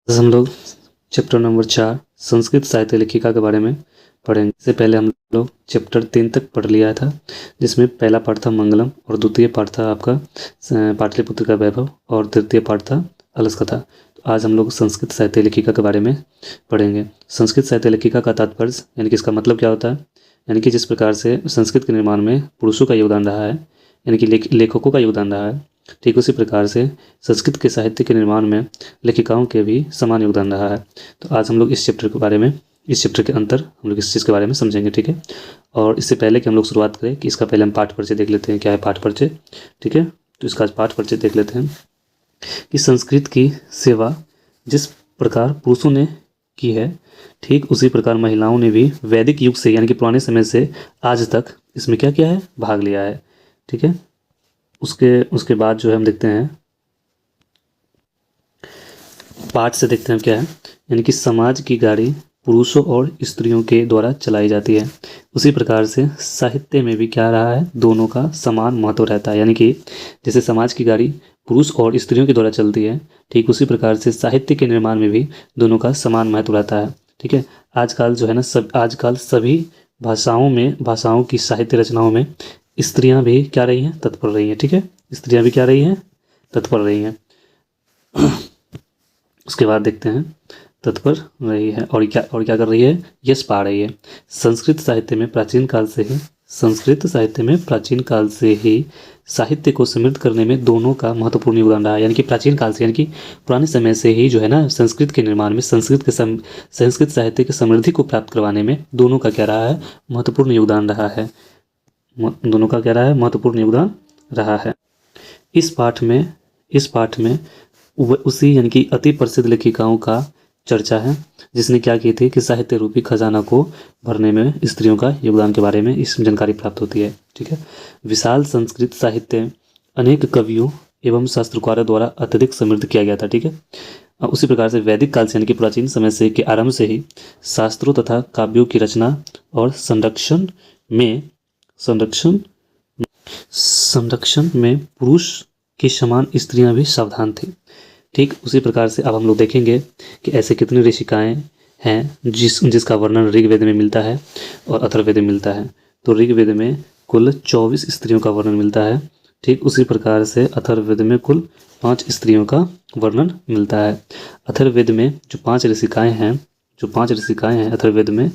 आज हम लोग चैप्टर नंबर 4 संस्कृत साहित्य लेखिका के बारे में पढ़ेंगे। इससे पहले हम लोग चैप्टर 3 तक पढ़ लिया था, जिसमें पहला पाठ था मंगलम और द्वितीय पाठ था आपका पाटलिपुत्र का वैभव और तृतीय पाठ था अलस कथा। तो आज हम लोग संस्कृत साहित्य लेखिका के बारे में पढ़ेंगे। संस्कृत साहित्य लेखिका का तात्पर्य यानी कि इसका मतलब क्या होता है, यानी कि जिस प्रकार से संस्कृत के निर्माण में पुरुषों का योगदान रहा है, यानी कि लेखकों का योगदान रहा है, ठीक उसी प्रकार से संस्कृत के साहित्य के निर्माण में लेखिकाओं के भी समान योगदान रहा है। तो आज हम लोग इस चैप्टर के बारे में, इस चैप्टर के अंतर हम लोग इस चीज़ के बारे में समझेंगे, ठीक है। और इससे पहले कि हम लोग शुरुआत करें कि इसका पहले हम पाठ परिचय देख लेते हैं, क्या है पाठ परिचय, ठीक है। तो इसका पाठ परिचय देख लेते हैं कि संस्कृत की सेवा जिस प्रकार पुरुषों ने की है, ठीक उसी प्रकार महिलाओं ने भी वैदिक युग से यानी कि पुराने समय से आज तक इसमें क्या किया है, भाग लिया है, ठीक है। उसके बाद जो है हम देखते हैं पाठ से, देखते हैं क्या है, यानी कि समाज की गाड़ी पुरुषों और स्त्रियों के द्वारा चलाई जाती है। उसी प्रकार से साहित्य में भी क्या रहा है, दोनों का समान महत्व रहता है। यानी कि जैसे समाज की गाड़ी पुरुष और स्त्रियों के द्वारा चलती है, ठीक उसी प्रकार से साहित्य के निर्माण में भी दोनों का समान महत्व रहता है, ठीक है। आजकल जो है ना, आजकल सभी भाषाओं की साहित्य रचनाओं में स्त्रियां भी क्या रही हैं, तत्पर रही हैं, ठीक है। स्त्रियां भी क्या रही हैं, तत्पर रही हैं। उसके बाद देखते हैं तत्पर रही है और क्या कर रही है, यश पा रही है। संस्कृत साहित्य में प्राचीन काल से ही साहित्य को समृद्ध करने में दोनों का महत्वपूर्ण योगदान रहा है। यानी कि प्राचीन काल से, यानी कि पुराने समय से ही जो है ना, संस्कृत के निर्माण में, संस्कृत साहित्य की समृद्धि को प्राप्त करवाने में दोनों का क्या रहा है, महत्वपूर्ण योगदान रहा है। दोनों का क्या रहा है, महत्वपूर्ण योगदान रहा है। इस पाठ में उसी यानी कि अति प्रसिद्ध लेखिकाओं का चर्चा है, जिसने क्या की थी कि साहित्य रूपी खजाना को भरने में स्त्रियों का योगदान के बारे में इस जानकारी प्राप्त होती है, ठीक है। विशाल संस्कृत साहित्य अनेक कवियों एवं शास्त्रकारों द्वारा अत्यधिक समृद्ध किया गया था, ठीक है। उसी प्रकार से वैदिक काल से यानी कि प्राचीन समय से के आरंभ से ही शास्त्रों तथा काव्यों की रचना और संरक्षण में पुरुष के समान स्त्रियां भी सावधान थी, ठीक उसी प्रकार से अब हम लोग देखेंगे कि ऐसे कितने ऋषिकाएं हैं जिसका वर्णन ऋग्वेद में मिलता है और अथर्ववेद में मिलता है। तो ऋग्वेद में कुल 24 स्त्रियों का वर्णन मिलता है, ठीक उसी प्रकार से अथर्ववेद में कुल 5 स्त्रियों का वर्णन मिलता है। अथर्ववेद में जो 5 ऋषिकाएं हैं अथर्ववेद में,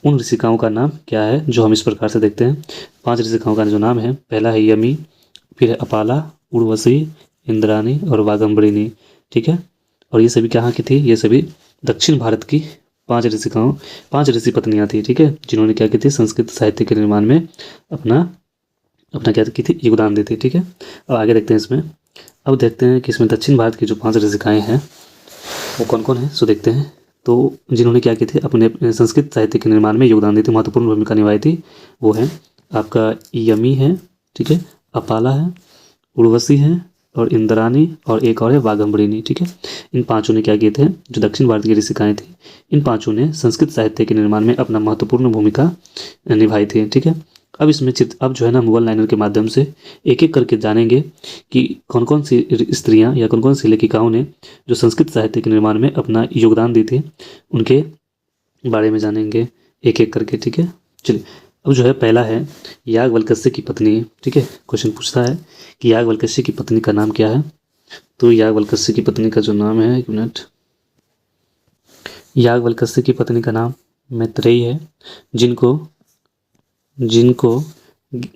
उन ऋषिकाओं का नाम क्या है, जो हम इस प्रकार से देखते हैं। 5 ऋषिकाओं का जो नाम है, पहला है यमी, फिर है अपाला, उर्वशी, इंद्राणी और वागंबरिणी, ठीक है। और ये सभी कहाँ की थी, ये सभी दक्षिण भारत की 5 ऋषि पत्नियां थी, ठीक है, जिन्होंने क्या की थी, संस्कृत साहित्य के निर्माण में अपना क्या की थी, योगदान दी थी, ठीक है। अब आगे देखते हैं इसमें, अब देखते हैं कि इसमें दक्षिण भारत की जो 5 ऋषिकाएं हैं वो कौन कौन है, सो देखते हैं। तो जिन्होंने क्या की थी, अपने संस्कृत साहित्य के निर्माण में योगदान दी थी, महत्वपूर्ण भूमिका निभाई थी, वो है आपका यमी है, ठीक है, अपाला है, उर्वशी है और इंद्राणी और एक और है वागंबरिणी, ठीक है। इन 5 ने क्या किए थे, जो दक्षिण भारत की ऋषिकाएं थी, इन 5 ने संस्कृत साहित्य के निर्माण में अपना महत्वपूर्ण भूमिका निभाई थी, ठीक है। अब इसमें अब जो है ना, मुगल लाइनर के माध्यम से एक एक करके जानेंगे कि कौन कौन सी स्त्रियां या कौन कौन सी लेखिकाओं ने जो संस्कृत साहित्य के निर्माण में अपना योगदान दी थी, उनके बारे में जानेंगे एक एक करके, ठीक है। चलिए, अब जो है पहला है याज्ञवल्क्य की पत्नी, ठीक है। क्वेश्चन पूछता है कि याज्ञवल्क्य की पत्नी का नाम क्या है। तो याज्ञवल्क्य की पत्नी का जो नाम है, एक मिनट, याज्ञवल्क्य की पत्नी का नाम मैत्रेयी है, जिनको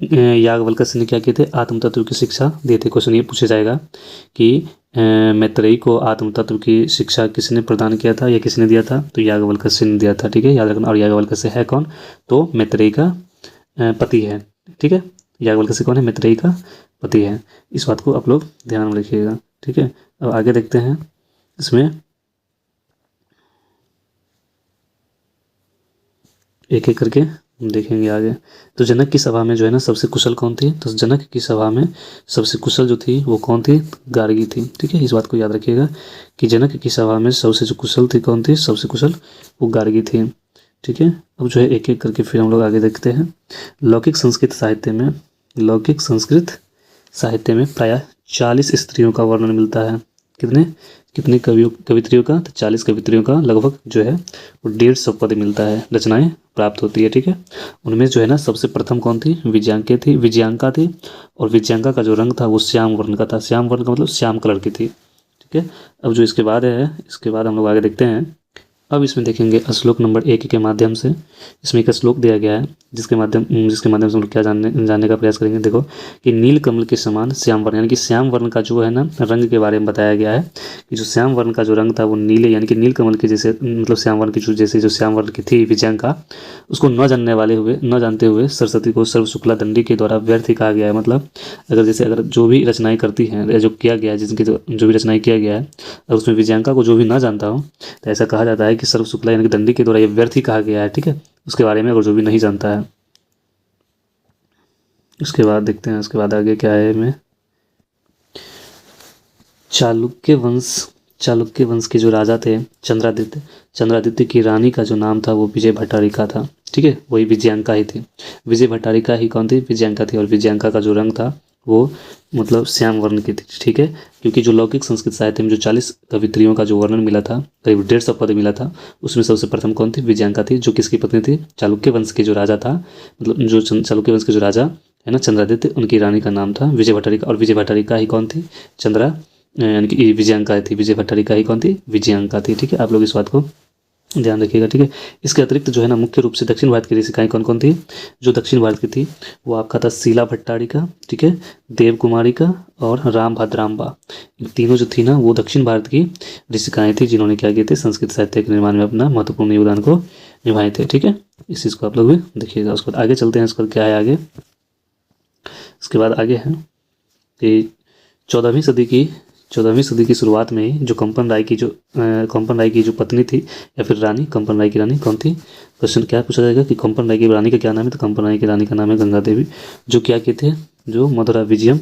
याज्ञवल्क्य ने क्या किए थे, आत्म तत्व की शिक्षा दी थी। क्वेश्चन ये पूछा जाएगा कि मैत्रेयी को आत्म तत्व की शिक्षा किसने प्रदान किया था या किसने दिया था, तो याज्ञवल्क्य ने दिया था, ठीक है, याद रखना। और याज्ञवल्क्य है कौन, तो मैत्रेयी का पति है, ठीक है। याज्ञवल्क्य कौन है, मैत्रेयी का पति है। इस बात को आप लोग ध्यान में रखिएगा, ठीक है। अब आगे देखते हैं, इसमें एक एक करके देखेंगे आगे। तो जनक की सभा में जो है ना, सबसे कुशल कौन थी, तो जनक की सभा में सबसे कुशल जो थी वो कौन थी, गार्गी थी, ठीक है। इस बात को याद रखिएगा कि जनक की सभा में सबसे जो कुशल थी कौन थी, सबसे कुशल वो गार्गी थी, ठीक है। अब जो है एक एक करके फिर हम लोग आगे देखते हैं। लौकिक संस्कृत साहित्य में प्रायः 40 स्त्रियों का वर्णन मिलता है। कितने, कितने कवित्रियों का, तो 40 कवित्रियों का लगभग जो है वो 150 पद मिलता है, रचनाएं प्राप्त होती है। ठीक है, उनमें जो है ना सबसे प्रथम कौन थी, विजयांका थी। और विजयांका का जो रंग था वो श्याम वर्ण का था। श्याम वर्ण का मतलब श्याम कलर की थी। ठीक है, अब जो इसके बाद है, इसके बाद हम लोग आगे देखते हैं। अब इसमें देखेंगे श्लोक नंबर 1 के माध्यम से। इसमें एक श्लोक दिया गया है जिसके माध्यम से हम लोग क्या जानने का प्रयास करेंगे। देखो कि नील कमल के समान श्याम वर्ण, यानी कि श्याम वर्ण का जो है ना रंग के बारे में बताया गया है कि जो श्याम वर्ण का जो रंग था वो नीले यानी कि नील कमल के जैसे, मतलब श्याम वर्ण की जो श्याम वर्ण की थी विजयांका, उसको न जानते हुए सरस्वती को सर्व शुक्ला दंडी के द्वारा व्यर्थ ही कहा गया है। मतलब अगर जो भी रचनाएं करती हैं या जो किया गया है, जिनकी जो भी रचनाएं किया गया है, और उसमें विजयांका को जो भी ना जानता हो तो ऐसा कहा जाता है कि सर्व शुक्ला यानी कि दंडी के द्वारा ये व्यर्थ ही कहा गया है। ठीक है, उसके बारे में अगर जो भी नहीं जानता है। उसके बाद देखते हैं, उसके बाद आगे क्या है में चालुक्य वंश के जो राजा थे चंद्रादित्य की रानी का जो नाम था वो विजय भट्टारिका था। ठीक है, वही विजयांका ही थी। विजय भट्टारिका ही कौन थी, विजयांका थी। और विजयांका का जो रंग था वो मतलब श्याम वर्ण की थी। ठीक है, क्योंकि जो लौकिक संस्कृत साहित्य में जो 40 कवित्रियों का जो वर्णन मिला था, करीब 150 पद मिला था, उसमें सबसे प्रथम कौन थी, विजयांका थी, जो किसकी पत्नी थी, चालुक्य वंश के जो राजा था, मतलब जो चालुक्य वंश के जो राजा है ना चंद्रादित्य, उनकी रानी का नाम था विजय भट्टारिका। और विजय भट्टारिका ही कौन थी, यानी कि विजयांका थी। विजय भट्टारिका ही कौन थी, विजयांका थी। ठीक है, आप लोग इस बात को ध्यान रखिएगा। ठीक है, इसके अतिरिक्त जो है ना मुख्य रूप से दक्षिण भारत की ऋषिकाएँ कौन कौन थी, जो दक्षिण भारत की थी वो आपका था शीला भट्टारिका, ठीक है, देव कुमारिका और राम भद्राम्बा। तीनों जो थी ना वो दक्षिण भारत की ऋषिकाएँ थी, जिन्होंने क्या किए थे, संस्कृत साहित्य के निर्माण में अपना महत्वपूर्ण योगदान को निभाए थे। ठीक है, इस चीज़ को आप लोग भी देखिएगा। उसके बाद आगे चलते हैं, उसके बाद क्या है आगे। इसके बाद आगे है कि 14वीं सदी की शुरुआत में जो कंपन राय की जो पत्नी थी या फिर रानी, कंपन राय की रानी कौन थी। क्वेश्चन क्या पूछा जाएगा कि कंपन राय की रानी का क्या नाम है, तो कंपन राय की रानी का नाम है गंगा देवी, जो क्या किए थे, जो मधुरा विजयम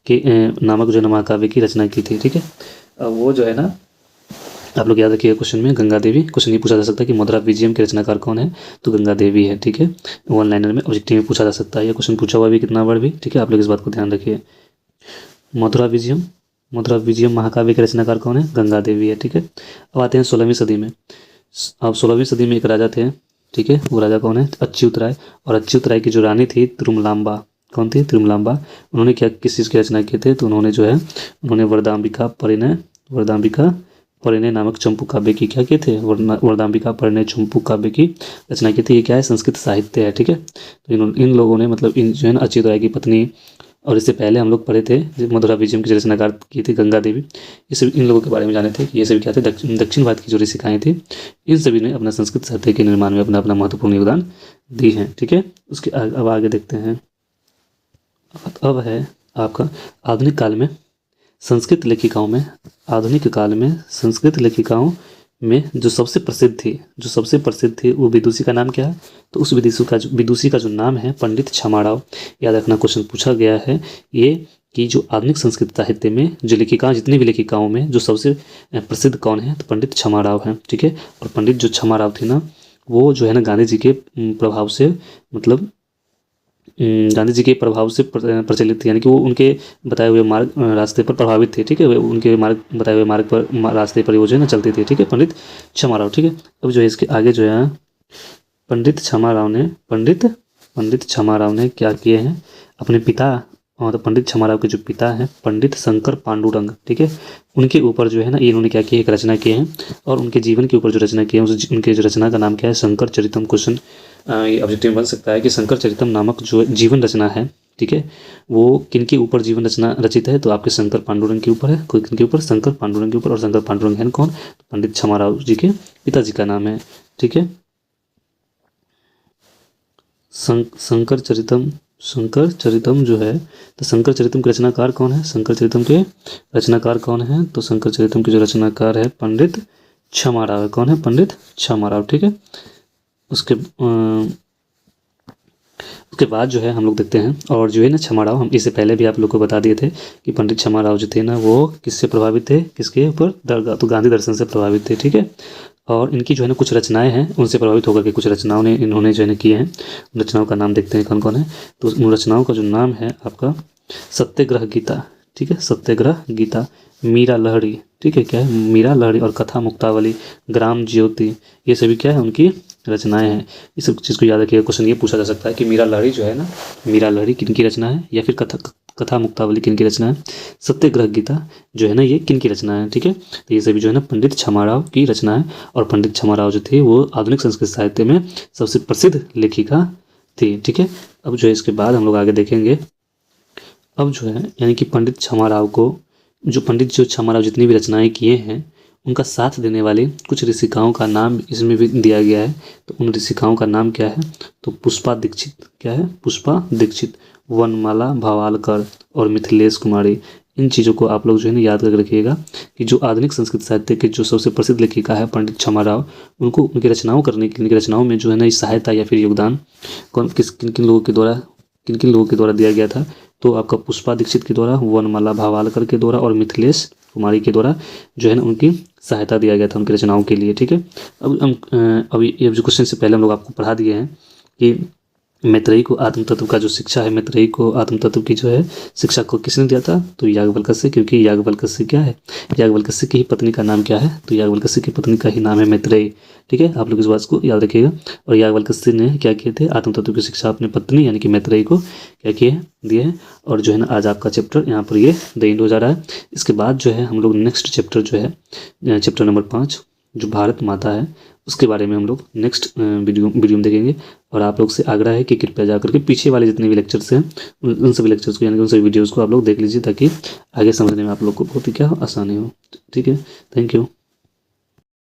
के नामक जो महाकाव्य की रचना की थी। ठीक है, अब वो जो है ना आप लोग याद रखिएगा, क्वेश्चन में गंगा देवी, क्वेश्चन ये पूछा जा सकता है कि मधुरा विजयम के रचनाकार कौन है, तो गंगा देवी है। ठीक है, वन लाइनर में ऑब्जेक्टिव में पूछा जा सकता है, यह क्वेश्चन पूछा हुआ भी कितना बार भी। ठीक है, आप लोग इस बात को ध्यान रखिए। मधुरा विजयम महाकाव्य के रचनाकार कौन है, गंगा देवी है। ठीक है, अब आते हैं 16वीं सदी में। अब 16वीं सदी में एक राजा थे, ठीक है, वो राजा कौन है, अच्युत राय। और अच्युत राय की जो रानी थी तिरुमलांबा, कौन थी, तिरुमलांबा। उन्होंने क्या किस चीज़ की रचना किए थे, तो उन्होंने वरदाम्बिका परिणय नामक चंपू काव्य की क्या किए थे, वरदाम्बिका परिणय चंपू काव्य की रचना की थी। ये क्या है, संस्कृत साहित्य है। ठीक है, तो इन लोगों ने मतलब इन जो है ना अच्युत राय की पत्नी, और इससे पहले हम लोग पढ़े थे मधुरा विजयम की रचनाकार की थी गंगा देवी, ये सभी इन लोगों के बारे में जाने थे कि ये सभी क्या थे, दक्षिण भारत की जो ऋषिकाएँ थी, इन सभी ने अपना संस्कृत साहित्य के निर्माण में अपना महत्वपूर्ण योगदान दी है। ठीक है, उसके अब आगे देखते हैं। अब है आपका आधुनिक काल में संस्कृत लेखिकाओं में जो सबसे प्रसिद्ध थी वो विदुषी का नाम क्या है, तो उस विदुषी का जो नाम है पंडित छमाराव। याद रखना, क्वेश्चन पूछा गया है ये कि जो आधुनिक संस्कृत साहित्य में जो जितनी भी लेखिकाओं में जो सबसे प्रसिद्ध कौन है, तो पंडित छमाराव हैं। ठीक है, और पंडित जो छमाराव थी ना वो जो है ना गांधी जी के प्रभाव से प्रचलित थी, यानी कि वो उनके बताए हुए रास्ते पर प्रभावित थे। ठीक है, उनके बताए हुए रास्ते पर वो जो है ना चलती थी। ठीक है, पंडित छमाराव। ठीक है, अब जो है इसके आगे जो है पंडित छमाराव ने क्या किए हैं, अपने पिता, तो पंडित छमाराव के जो पिता हैं पंडित शंकर पांडुरंग, ठीक है, उनके ऊपर जो है ना इन्होंने क्या किया, एक रचना किए हैं, और उनके जीवन के ऊपर जो रचना किए हैं उनके जो रचना का नाम क्या है, शंकर चरितम। क्वेश्चन ये ऑब्जेक्टिव बन सकता है कि शंकर चरितम नामक जो जीवन रचना है, ठीक है, वो किनके ऊपर जीवन रचना रचित है, तो आपके शंकर पांडुरंग के ऊपर है। कोई किनके ऊपर, शंकर पांडुरंग के ऊपर। और शंकर पांडुरंग है कौन, तो पंडित छमाराव जी के पिताजी का नाम है। ठीक है, शंकर चरितम जो है, तो शंकर चरितम के रचनाकार कौन है, शंकर चरितम के रचनाकार कौन है, तो शंकर चरितम के जो रचनाकार है पंडित छमाराव है। कौन है, पंडित छमाराव। ठीक है, उसके बाद जो है हम लोग देखते हैं, और जो है ना छमाराव, हम इससे पहले भी आप लोग को बता दिए थे कि पंडित छमाराव जो थे ना वो किससे प्रभावित थे, किसके ऊपर, तो गांधी दर्शन से प्रभावित थे। ठीक है, और इनकी जो है ना कुछ रचनाएं हैं उनसे प्रभावित होकर के कुछ रचनाओं ने इन्होंने जो है ना किए हैं। रचनाओं का नाम देखते हैं कौन कौन है, तो उन रचनाओं का जो नाम है आपका सत्याग्रह गीता। ठीक है, सत्याग्रह गीता, मीरा लहरी, ठीक है, क्या है, मीरा लहरी, और कथा मुक्तावली, ग्राम ज्योति, ये सभी क्या है, उनकी रचनाएं हैं। इस सब चीज़ को याद रखिएगा, क्वेश्चन ये पूछा जा सकता है कि मीरा लहरी जो है ना, मीरा लहरी किनकी रचना है, या फिर कथा मुक्तावली किनकी रचना है, सत्याग्रह गीता जो है ना ये किनकी रचना है। ठीक है, तो ये सभी जो है ना पंडित छमाराव की रचना है, और पंडित छमाराव जो थे वो आधुनिक संस्कृत साहित्य में सबसे प्रसिद्ध लेखिका थी। ठीक है, अब जो है इसके बाद हम लोग आगे देखेंगे। अब जो है यानी कि पंडित छमाराव जितनी भी रचनाएं किए हैं उनका साथ देने वाले कुछ ऋषिकाओं का नाम इसमें भी दिया गया है। तो उन ऋषिकाओं का नाम क्या है, तो पुष्पा दीक्षित, क्या है, पुष्पा दीक्षित, वनमाला भावालकर और मिथिलेश कुमारी। इन चीज़ों को आप लोग जो है ना याद करके रखिएगा कि जो आधुनिक संस्कृत साहित्य के जो सबसे प्रसिद्ध लेखिका है पंडित छमाराव, उनको उनकी रचनाओं में जो है ना इस सहायता या फिर योगदान किन किन लोगों के द्वारा दिया गया था। तो आपका पुष्पा दीक्षित के द्वारा, वनमाला भावालकर के द्वारा और मिथिलेश कुमारी के द्वारा जो है ना उनकी सहायता दिया गया था उनकी रचनाओं के लिए। ठीक है, अब हम अभी ये जो क्वेश्चन से पहले हम लोग आपको पढ़ा दिए हैं कि मैत्रेयी को आत्म तत्व का जो शिक्षा है, मैत्रेयी को आत्म तत्व की जो है शिक्षा को किसने दिया था, तो याज्ञवल्क्य, क्योंकि याज्ञवल्क्य क्या है, याज्ञवल्क्य की ही पत्नी का नाम क्या है, तो याज्ञवल्क्य की पत्नी का ही नाम है मैत्रेयी। ठीक है, आप लोग इस बात को याद रखिएगा। और याज्ञवल्क्य ने क्या किए थे, आत्म तत्व की शिक्षा अपनी पत्नी यानी कि मैत्रेयी को क्या किए हैं, दिए हैं। और जो है ना आज आपका चैप्टर यहाँ पर ये द एंड हो जा रहा है। इसके बाद जो है हम लोग नेक्स्ट चैप्टर जो है चैप्टर नंबर 5 जो भारत माता है उसके बारे में हम लोग नेक्स्ट वीडियो में देखेंगे। और आप लोग से आग्रह है कि कृपया जाकर के पीछे वाले जितने भी लेक्चर्स हैं उन सभी लेक्चर्स को यानी कि उन सभी वीडियोज़ को आप लोग देख लीजिए, ताकि आगे समझने में आप लोग को बहुत ही क्या हो, आसानी हो। ठीक है, थैंक यू।